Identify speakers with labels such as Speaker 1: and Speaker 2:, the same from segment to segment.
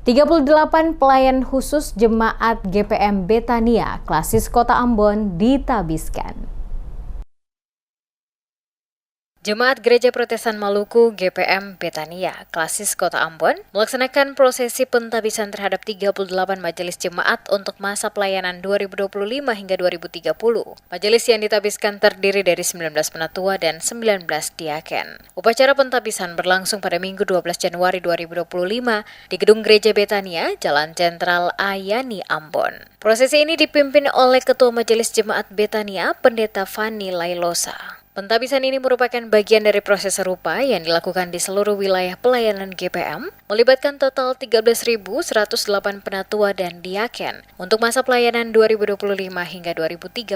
Speaker 1: 38 pelayan khusus Jemaat GPM Betania Klasis Kota Ambon ditabiskan. Jemaat Gereja Protestan Maluku GPM Betania Klasis Kota Ambon melaksanakan prosesi pentabisan terhadap 38 majelis jemaat untuk masa pelayanan 2025 hingga 2030. Majelis yang ditabiskan terdiri dari 19 penatua dan 19 diaken. Upacara pentabisan berlangsung pada Minggu 12 Januari 2025 di Gedung Gereja Betania, Jalan Jenderal Ayani, Ambon. Prosesi ini dipimpin oleh Ketua Majelis Jemaat Betania, Pendeta Fanny Lailosa. Pentabisan ini merupakan bagian dari proses serupa yang dilakukan di seluruh wilayah pelayanan GPM, melibatkan total 13.108 penatua dan diaken untuk masa pelayanan 2025 hingga 2030.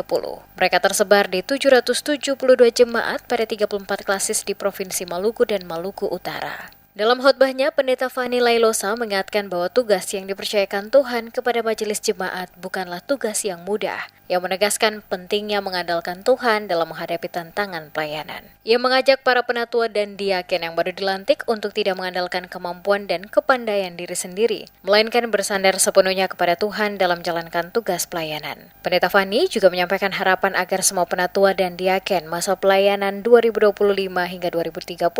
Speaker 1: Mereka tersebar di 772 jemaat pada 34 klasis di Provinsi Maluku dan Maluku Utara. Dalam khotbahnya, Pendeta Fanny Lailosa mengatakan bahwa tugas yang dipercayakan Tuhan kepada majelis jemaat bukanlah tugas yang mudah, yang menegaskan pentingnya mengandalkan Tuhan dalam menghadapi tantangan pelayanan. Ia mengajak para penatua dan diaken yang baru dilantik untuk tidak mengandalkan kemampuan dan kepandaian diri sendiri, melainkan bersandar sepenuhnya kepada Tuhan dalam menjalankan tugas pelayanan. Pendeta Fanny juga menyampaikan harapan agar semua penatua dan diaken masa pelayanan 2025 hingga 2030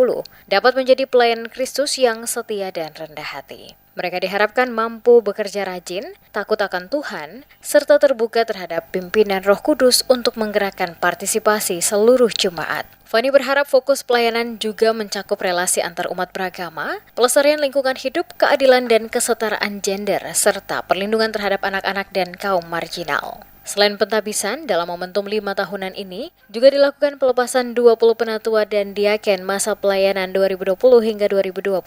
Speaker 1: dapat menjadi pelayan Kristus yang setia dan rendah hati. Mereka diharapkan mampu bekerja rajin, takut akan Tuhan, serta terbuka terhadap pimpinan Roh Kudus untuk menggerakkan partisipasi seluruh jemaat. Fanny berharap fokus pelayanan juga mencakup relasi antar umat beragama, pelestarian lingkungan hidup, keadilan dan kesetaraan gender, serta perlindungan terhadap anak-anak dan kaum marginal. Selain pentabisan, dalam momentum 5 tahunan ini, juga dilakukan pelepasan 20 penatua dan diaken masa pelayanan 2020 hingga 2025.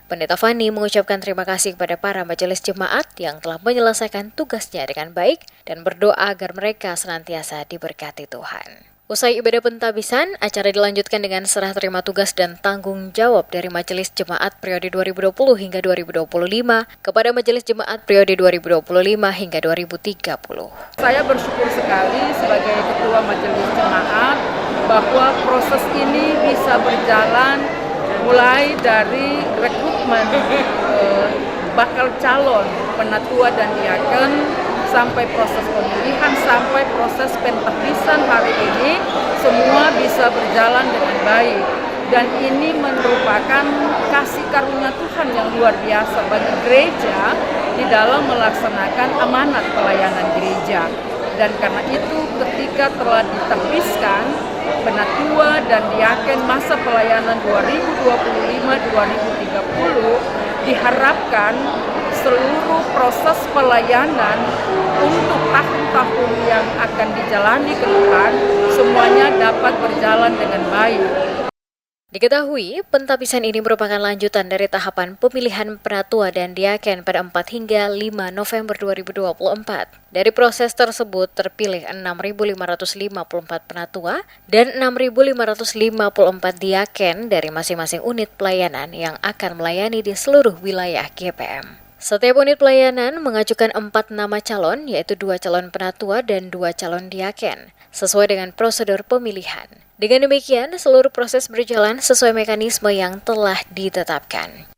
Speaker 1: Pendeta Fanny mengucapkan terima kasih kepada para majelis jemaat yang telah menyelesaikan tugasnya dengan baik dan berdoa agar mereka senantiasa diberkati Tuhan. Usai ibadah pentabisan, acara dilanjutkan dengan serah terima tugas dan tanggung jawab dari Majelis Jemaat periode 2020 hingga 2025 kepada Majelis Jemaat periode 2025 hingga 2030.
Speaker 2: Saya bersyukur sekali sebagai Ketua Majelis Jemaat bahwa proses ini bisa berjalan mulai dari rekrutmen bakal calon penatua dan diaken, sampai proses pemilihan, sampai proses pentabisan hari ini, semua bisa berjalan dengan baik. Dan ini merupakan kasih karunia Tuhan yang luar biasa bagi gereja di dalam melaksanakan amanat pelayanan gereja. Dan karena itu ketika telah ditabiskan penatua dan diaken masa pelayanan 2025-2030, diharapkan seluruh proses pelayanan untuk tahun-tahun yang akan dijalani ke depan semuanya dapat berjalan dengan baik.
Speaker 1: Diketahui, pentabisan ini merupakan lanjutan dari tahapan pemilihan penatua dan diaken pada 4 hingga 5 November 2024. Dari proses tersebut terpilih 6.554 penatua dan 6.554 diaken dari masing-masing unit pelayanan yang akan melayani di seluruh wilayah GPM. Setiap unit pelayanan mengajukan 4 nama calon, yaitu 2 calon penatua dan 2 calon diaken, sesuai dengan prosedur pemilihan. Dengan demikian, seluruh proses berjalan sesuai mekanisme yang telah ditetapkan.